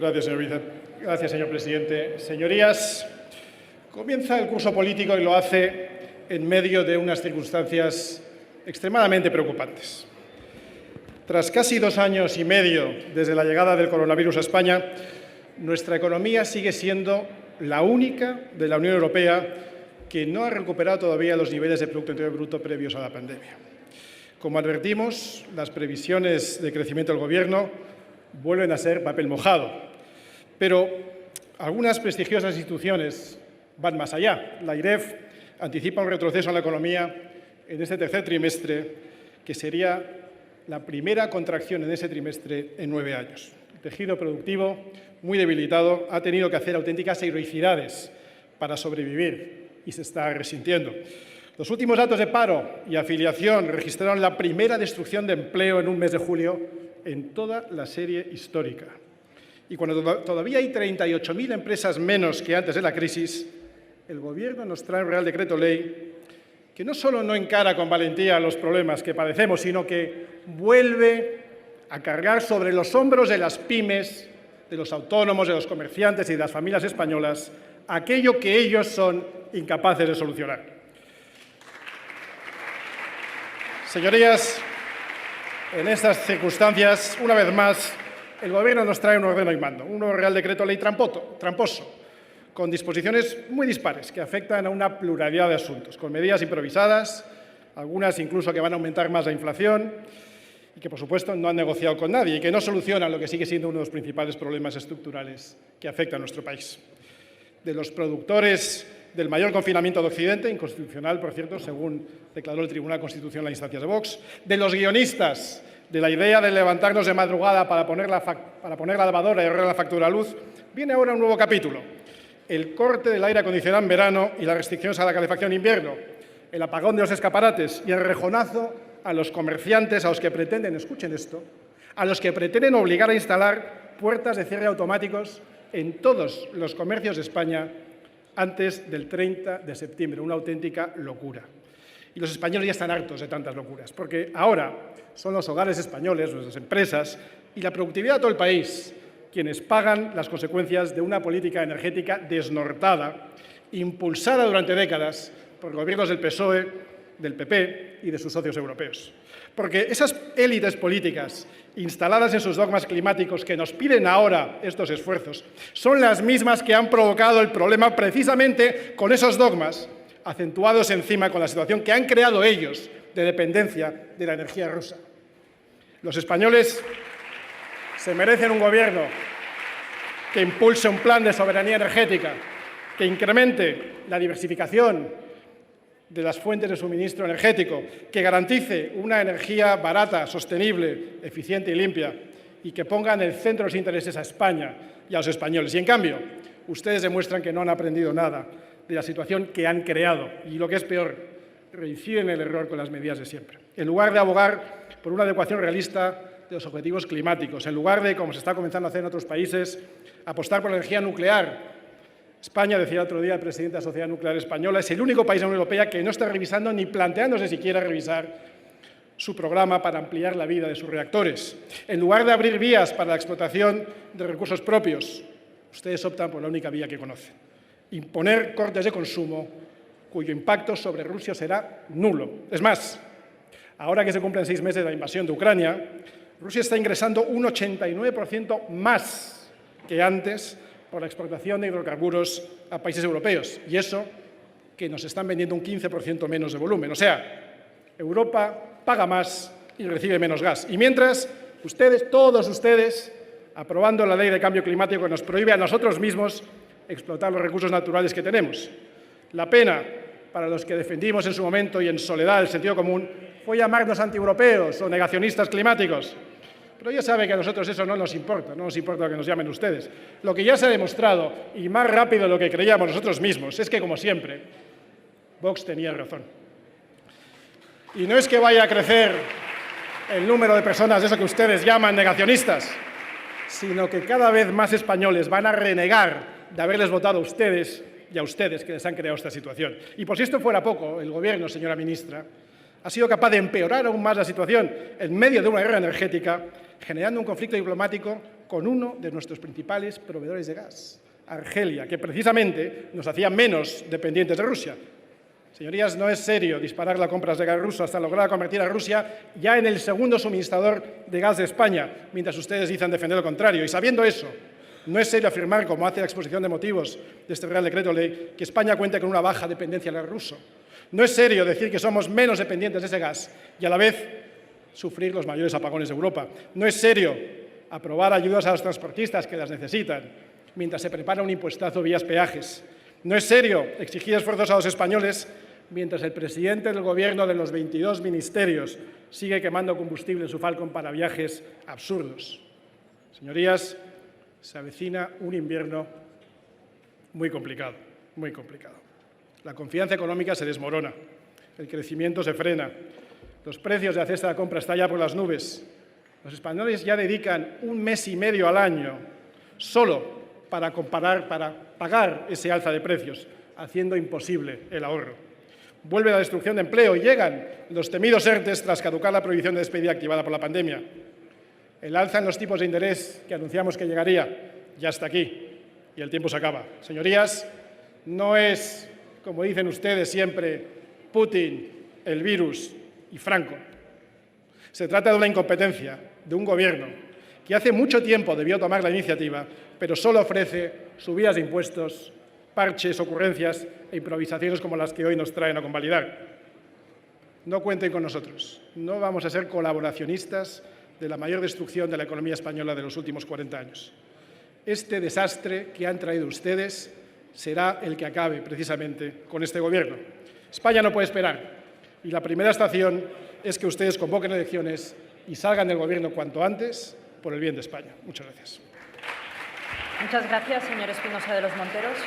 Gracias, señor presidente. Señorías, comienza el curso político y lo hace en medio de unas circunstancias extremadamente preocupantes. Tras casi 2 años y medio desde la llegada del coronavirus a España, nuestra economía sigue siendo la única de la Unión Europea que no ha recuperado todavía los niveles de Producto Interior Bruto previos a la pandemia. Como advertimos, las previsiones de crecimiento del Gobierno vuelven a ser papel mojado. Pero algunas prestigiosas instituciones van más allá. La IREF anticipa un retroceso en la economía en este tercer trimestre, que sería la primera contracción en ese trimestre en 9 años. El tejido productivo, muy debilitado, ha tenido que hacer auténticas heroicidades para sobrevivir y se está resintiendo. Los últimos datos de paro y afiliación registraron la primera destrucción de empleo en un mes de julio en toda la serie histórica. Y cuando todavía hay 38.000 empresas menos que antes de la crisis, el Gobierno nos trae un Real Decreto Ley que no solo no encara con valentía los problemas que padecemos, sino que vuelve a cargar sobre los hombros de las pymes, de los autónomos, de los comerciantes y de las familias españolas aquello que ellos son incapaces de solucionar. Señorías, en estas circunstancias, una vez más, el Gobierno nos trae un ordeno y mando, un nuevo Real Decreto Ley tramposo, con disposiciones muy dispares que afectan a una pluralidad de asuntos, con medidas improvisadas, algunas incluso que van a aumentar más la inflación y que, por supuesto, no han negociado con nadie y que no solucionan lo que sigue siendo uno de los principales problemas estructurales que afecta a nuestro país. De los productores del mayor confinamiento de Occidente, inconstitucional, por cierto, según declaró el Tribunal Constitucional en instancias de Vox, de los guionistas de la idea de levantarnos de madrugada para poner la lavadora y ahorrar la factura a luz, viene ahora un nuevo capítulo: el corte del aire acondicionado en verano y las restricciones a la calefacción en invierno, el apagón de los escaparates y el rejonazo a los comerciantes a los que pretenden, escuchen esto, a los que pretenden obligar a instalar puertas de cierre automáticos en todos los comercios de España antes del 30 de septiembre, una auténtica locura. Y los españoles ya están hartos de tantas locuras, porque ahora son los hogares españoles, nuestras empresas y la productividad de todo el país quienes pagan las consecuencias de una política energética desnortada, impulsada durante décadas por gobiernos del PSOE, del PP y de sus socios europeos. Porque esas élites políticas instaladas en sus dogmas climáticos que nos piden ahora estos esfuerzos son las mismas que han provocado el problema precisamente con esos dogmas, acentuados encima con la situación que han creado ellos de dependencia de la energía rusa. Los españoles se merecen un Gobierno que impulse un plan de soberanía energética, que incremente la diversificación de las fuentes de suministro energético, que garantice una energía barata, sostenible, eficiente y limpia, y que ponga en el centro de los intereses a España y a los españoles. Y, en cambio, ustedes demuestran que no han aprendido nada de la situación que han creado y, lo que es peor, reinciden en el error con las medidas de siempre. En lugar de abogar por una adecuación realista de los objetivos climáticos, en lugar de, como se está comenzando a hacer en otros países, apostar por la energía nuclear. España, decía el otro día el presidente de la Sociedad Nuclear Española, es el único país de la Unión Europea que no está revisando ni planteándose siquiera revisar su programa para ampliar la vida de sus reactores. En lugar de abrir vías para la explotación de recursos propios, ustedes optan por la única vía que conocen: imponer cortes de consumo cuyo impacto sobre Rusia será nulo. Es más, ahora que se cumplen 6 meses de la invasión de Ucrania, Rusia está ingresando un 89% más que antes por la exportación de hidrocarburos a países europeos. Y eso que nos están vendiendo un 15% menos de volumen. O sea, Europa paga más y recibe menos gas. Y mientras, ustedes, todos ustedes, aprobando la ley de cambio climático que nos prohíbe a nosotros mismos explotar los recursos naturales que tenemos. La pena para los que defendimos en su momento y en soledad el sentido común fue llamarnos antieuropeos o negacionistas climáticos. Pero ya sabe que a nosotros eso no nos importa lo que nos llamen ustedes. Lo que ya se ha demostrado, y más rápido de lo que creíamos nosotros mismos, es que, como siempre, Vox tenía razón. Y no es que vaya a crecer el número de personas de eso que ustedes llaman negacionistas, sino que cada vez más españoles van a renegar de haberles votado a ustedes y a ustedes que les han creado esta situación. Y por si esto fuera poco, el Gobierno, señora ministra, ha sido capaz de empeorar aún más la situación en medio de una guerra energética, generando un conflicto diplomático con uno de nuestros principales proveedores de gas, Argelia, que precisamente nos hacía menos dependientes de Rusia. Señorías, no es serio disparar las compras de gas ruso hasta lograr convertir a Rusia ya en el segundo suministrador de gas de España, mientras ustedes dicen defender lo contrario. Y sabiendo eso, no es serio afirmar, como hace la exposición de motivos de este Real Decreto Ley, que España cuenta con una baja dependencia del gas ruso. No es serio decir que somos menos dependientes de ese gas y a la vez sufrir los mayores apagones de Europa. No es serio aprobar ayudas a los transportistas que las necesitan, mientras se prepara un impuestazo vía peajes. No es serio exigir esfuerzos a los españoles mientras el presidente del Gobierno de los 22 ministerios sigue quemando combustible en su Falcon para viajes absurdos. Señorías, se avecina un invierno muy complicado, muy complicado. La confianza económica se desmorona, el crecimiento se frena, los precios de la cesta de compra están ya por las nubes. Los españoles ya dedican 1 mes y medio al año solo para pagar ese alza de precios, haciendo imposible el ahorro. Vuelve la destrucción de empleo y llegan los temidos ERTEs tras caducar la prohibición de despedida activada por la pandemia. El alza en los tipos de interés que anunciamos que llegaría ya está aquí y el tiempo se acaba. Señorías, no es, como dicen ustedes siempre, Putin, el virus y Franco. Se trata de una incompetencia de un Gobierno que hace mucho tiempo debió tomar la iniciativa, pero solo ofrece subidas de impuestos, parches, ocurrencias e improvisaciones como las que hoy nos traen a convalidar. No cuenten con nosotros. No vamos a ser colaboracionistas de la mayor destrucción de la economía española de los últimos 40 años. Este desastre que han traído ustedes será el que acabe precisamente con este Gobierno. España no puede esperar y la primera estación es que ustedes convoquen elecciones y salgan del Gobierno cuanto antes por el bien de España. Muchas gracias. Muchas gracias, señor Espinosa de los Monteros.